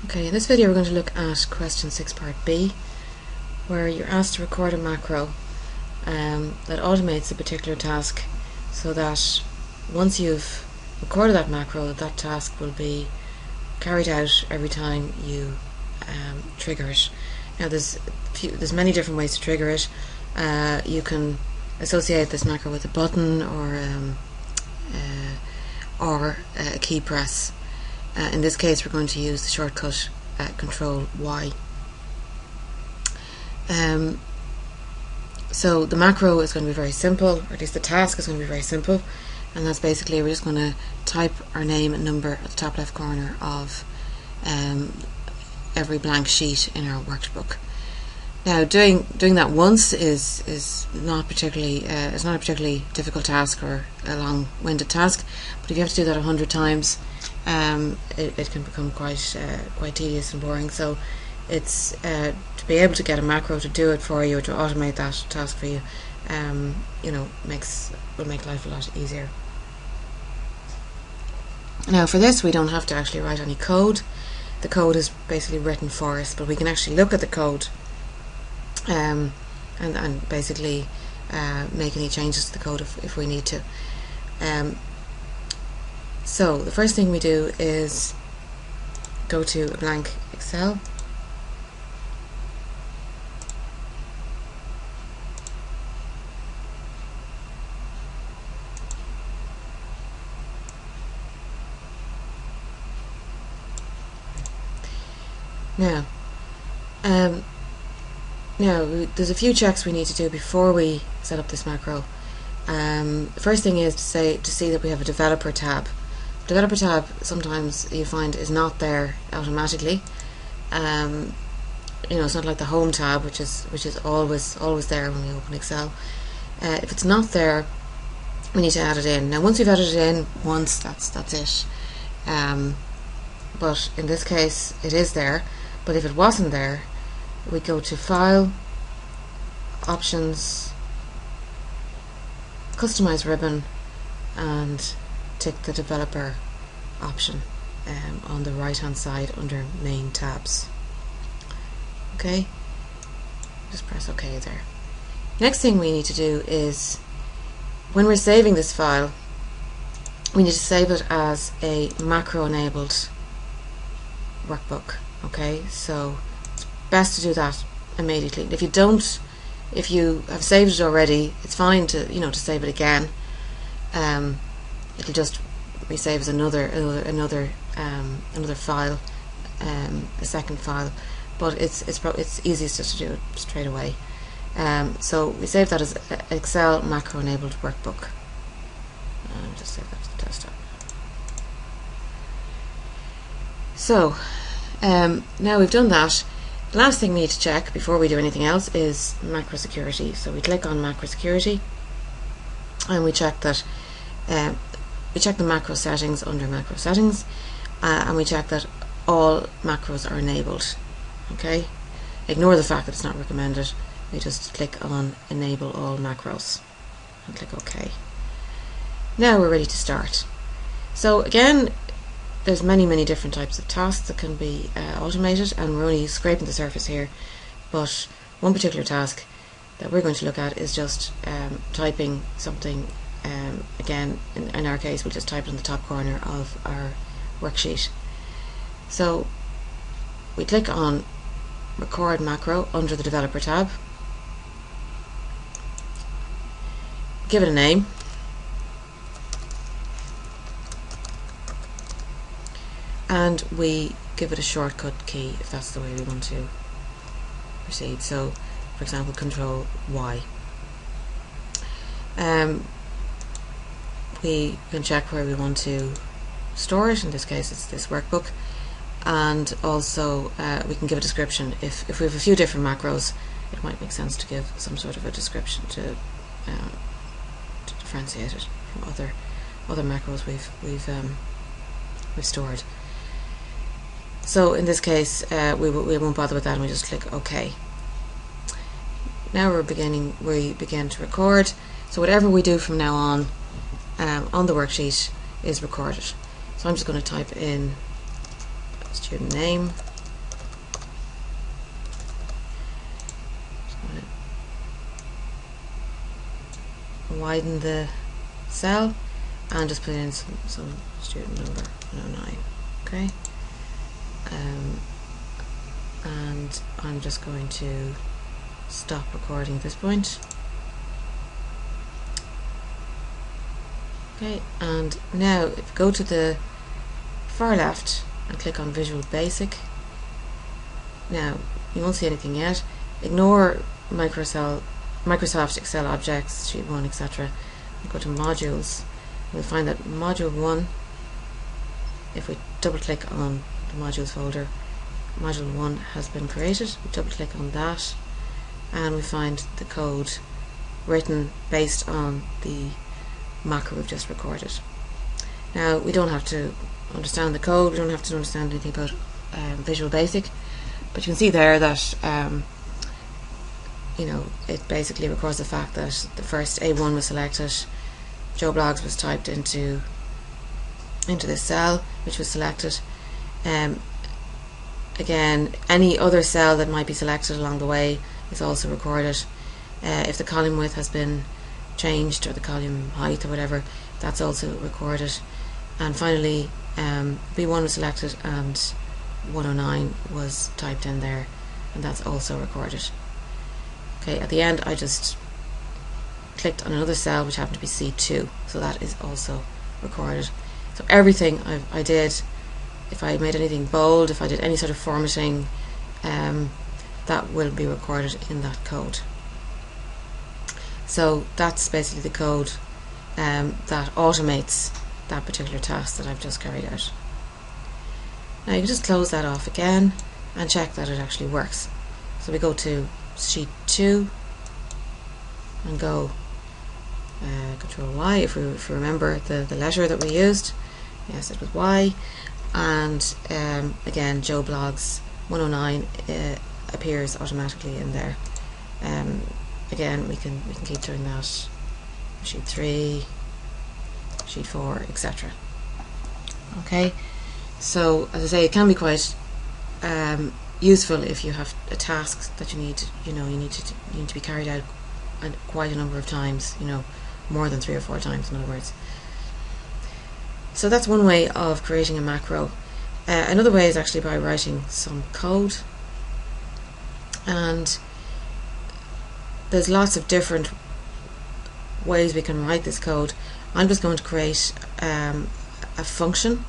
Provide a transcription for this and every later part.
Okay, in this video we're going to look at question 6 part B, where you're asked to record a macro that automates a particular task, so that once you've recorded that macro, that task will be carried out every time you trigger it. Now there's many different ways to trigger it. You can associate this macro with a button or a key press. In this case we're going to use the shortcut Control Y. So the macro is going to be very simple, or at least the task is going to be very simple, and that's basically we're just going to type our name and number at the top left corner of every blank sheet in our workbook. Now doing that once is not particularly it's not a particularly difficult task or a long-winded task, but if you have to do that 100 times, it can become quite tedious and boring. So it's to be able to get a macro to do it for you, or to automate that task for you, will make life a lot easier. Now for this we don't have to actually write any code. The code is basically written for us, but we can actually look at the code and basically make any changes to the code if we need to. So the first thing we do is go to a blank Excel. Now there's a few checks we need to do before we set up this macro. The first thing is to see that we have a developer tab. Developer tab sometimes you find is not there automatically. It's not like the home tab, which is always there when we open Excel. If it's not there, we need to add it in. Now once you've added it in once, that's it. But in this case it is there. But if it wasn't there, we go to File, Options, Customize Ribbon, and tick the Developer option on the right hand side under Main Tabs. Okay, just press OK there. Next thing we need to do is, when we're saving this file, we need to save it as a macro enabled workbook. Okay, so it's best to do that immediately. If you have saved it already, it's fine to save it again. It'll just resave as another file, a second file, but it's easiest just to do it straight away. So we save that as Excel macro enabled workbook. Just save that to the desktop. So now we've done that, the last thing we need to check before we do anything else is macro security. So we click on macro security and we check that we check the macro settings under macro settings, and we check that all macros are enabled. Okay, ignore the fact that it's not recommended. We just click on enable all macros and click OK. Now we're ready to start. So again, there's many different types of tasks that can be automated, and we're only scraping the surface here. But one particular task that we're going to look at is just typing something. Again, in our case, we'll just type it in the top corner of our worksheet. So we click on Record Macro under the Developer tab, give it a name, and we give it a shortcut key if that's the way we want to proceed. So for example, Control Y. We can check where we want to store it. In this case it's this workbook, and also we can give a description. If we have a few different macros, it might make sense to give some sort of a description to differentiate it from other macros we've stored. So in this case we won't bother with that, and we just click OK. Now we begin to record. So whatever we do from now on the worksheet is recorded. So I'm just going to type in student name widen the cell and just put in some student number 109. Okay, and I'm just going to stop recording at this point. Okay, and now if you go to the far left and click on Visual Basic, now you won't see anything yet. Ignore Microsoft Excel objects, Sheet 1, etc. Go to Modules. We'll find that Module 1, if we double click on the Modules folder, Module 1 has been created. We double click on that and we find the code written based on the macro we've just recorded. Now we don't have to understand the code, we don't have to understand anything about Visual Basic, but you can see there that you know, it basically records the fact that the first A1 was selected, Joe Bloggs was typed into this cell which was selected. Again, any other cell that might be selected along the way is also recorded. If the column width has been changed, or the column height or whatever, that's also recorded. And finally, B1 was selected and 109 was typed in there, and that's also recorded. Okay, at the end I just clicked on another cell which happened to be C2, so that is also recorded. So everything I did, if I made anything bold, if I did any sort of formatting, that will be recorded in that code. So that's basically the code that automates that particular task that I've just carried out. Now you can just close that off again and check that it actually works. So we go to Sheet 2 and go Control Y if we remember the letter that we used. Yes, it was Y. And again, Joe Bloggs 109 appears automatically in there. Again, we can keep doing that. Sheet 3, Sheet 4, etc. Okay, so as I say, it can be quite useful if you have a task that you need to be carried out quite a number of times. More than 3 or 4 times, in other words. So that's one way of creating a macro. Another way is actually by writing some code, and there's lots of different ways we can write this code. I'm just going to create a function,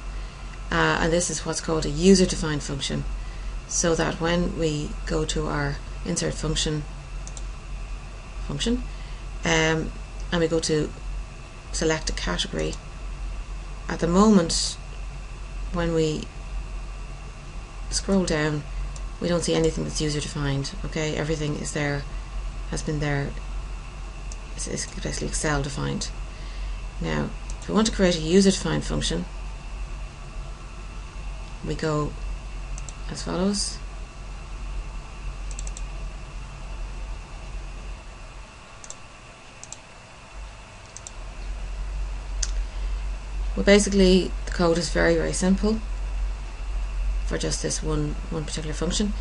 and this is what's called a user-defined function, so that when we go to our insert function and we go to select a category, at the moment when we scroll down we don't see anything that's user-defined. Okay, everything is there, has been there, it's basically Excel defined. Now if we want to create a user-defined function, we go as follows. Well, basically the code is very, very simple for just this one particular function.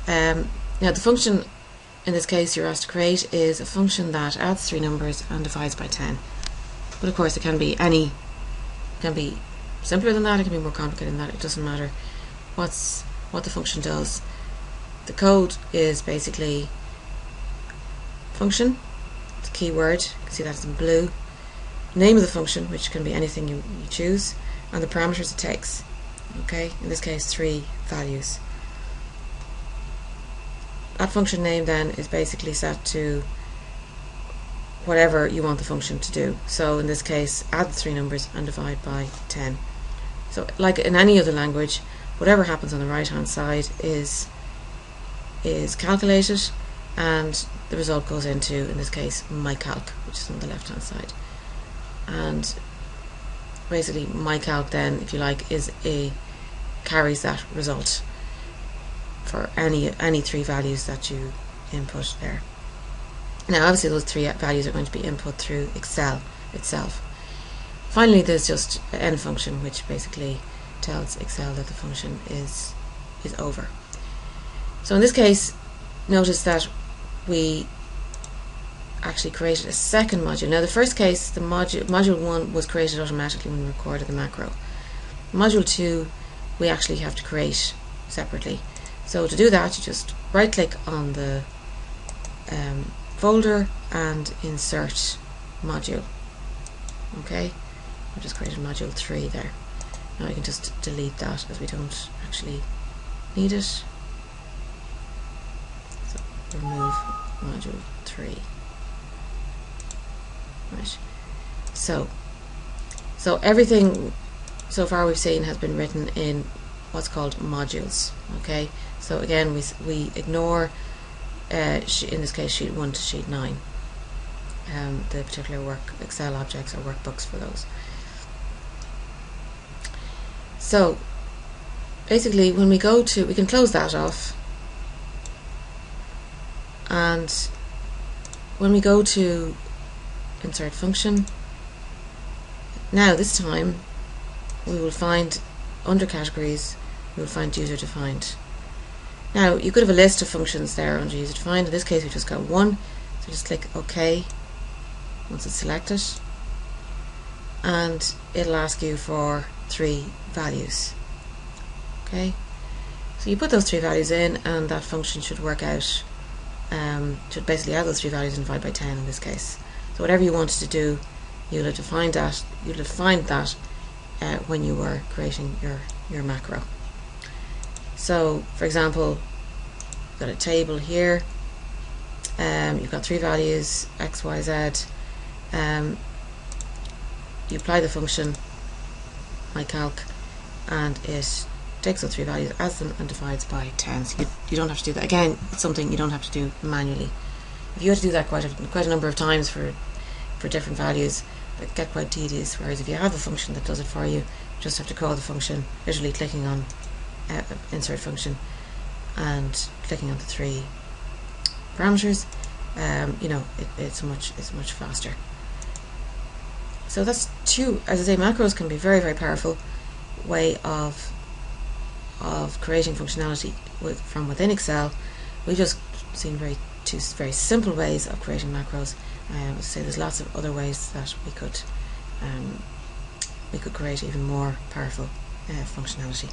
Now the function in this case you're asked to create is a function that adds 3 numbers and divides by 10. But of course it can be simpler than that, it can be more complicated than that, it doesn't matter what the function does. The code is basically function, it's a keyword, you can see that's in blue, name of the function, which can be anything you choose, and the parameters it takes. Okay, in this case 3 values. That function name then is basically set to whatever you want the function to do. So in this case, add the 3 numbers and divide by 10. So like in any other language, whatever happens on the right hand side is calculated, and the result goes into, in this case, mycalc, which is on the left hand side. And basically mycalc then, if you like, carries that result for any 3 values that you input there. Now obviously those 3 values are going to be input through Excel itself. Finally there's just an end function, which basically tells Excel that the function is over. So in this case, notice that we actually created a second module. Now the first case, the module 1 was created automatically when we recorded the macro. Module 2 we actually have to create separately. So to do that, you just right click on the folder and insert module. Okay, I've just created module 3 there. Now I can just delete that as we don't actually need it. So remove module 3. Right. So everything so far we've seen has been written in what's called modules. Okay. So again, we ignore in this case sheet 1 to sheet 9. The particular Excel objects or workbooks for those. So basically, when we go to, we can close that off, and when we go to insert function, now this time we will find under categories, we will find user defined. Now you could have a list of functions there under user defined. In this case we just got one, so just click OK once it's selected, and it'll ask you for 3 values. Okay, so you put those 3 values in, and that function should work out, should basically add those 3 values and divide by 10 in this case. So whatever you wanted to do, you'll have defined that. You'll have defined that when you were creating your macro. So, for example, you've got a table here. You've got 3 values x, y, z. You apply the function myCalc, and it takes those 3 values, adds them, and divides by 10. So you don't have to do that. Again, it's something you don't have to do manually. If you had to do that quite a number of times for different values, it get quite tedious. Whereas if you have a function that does it for you, you just have to call the function, literally clicking on insert function and clicking on the 3 parameters. You know, it's much faster. So that's 2. As I say, macros can be a very, very powerful way of creating functionality from within Excel. We've just seen two very simple ways of creating macros. I would say there's lots of other ways that we could create even more powerful functionality.